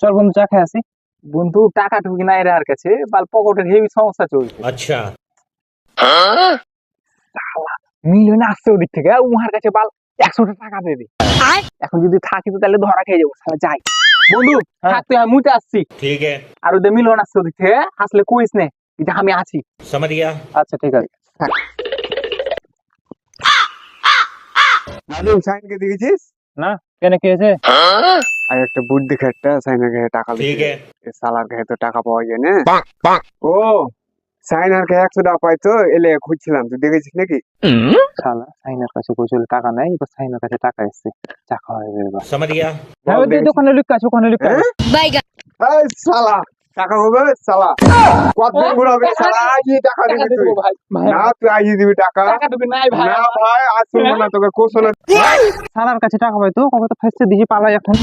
চল বন্ধু চা খেয়ে আসি। বন্ধু টাকা টুকি নাই রে আর কাছে, বাল পকেটের হেভি সমস্যা চলছে। अच्छा মিলিয়ন আসছে ওদিক থেকে, উহার কাছে বাল 100টা টাকা দেবে। এখন যদি থাকি তো তাহলে ধরা খেয়ে যাবো, তাহলে যাই। বন্ধু থাকতে আমি মুতে আসছি, ठीक है আর ওদের মিলন আসছে ওদিক থেকে, আসলে কইস নে এটা আমি আছি। समझ गया। আচ্ছা ঠিক আছে। নাদিম সাইনকে দেখেছিস? না কেন কি হয়েছে? আর একটা বুদ্ধি খাটটা সাইনের গায়ে টাকা ठीक লিখে है এ শালার গায়ে তো টাকা পাওয়া যায় না। ও সাইনার গায়ে 100 টাকা পাই তো এলে খুঁজছিলাম, তুই দেখেছিস নাকি? শালা সাইনের কাছে কইছিল টাকা নাই, এবার সাইনের কাছে টাকা এসছে, চা খাওয়া হয়ে যাবে। समझ गया। হ্যাঁ ওই যে দোকানে লুকা আছে, ওখানে লুকা আছে। এই শালা টাকা হবে শালা, কতদিন ঘুরাবে শালা? আজই টাকা দিবি তুই? ভাই না তুই আজই দিবি টাকা? টাকা টুকি নাই ভাই। না ভাই আজ শুনবো না তোকে কোশনে। শালার কাছে টাকা পাই তো কবে তো ফেসতে দিছি পালাই এখন।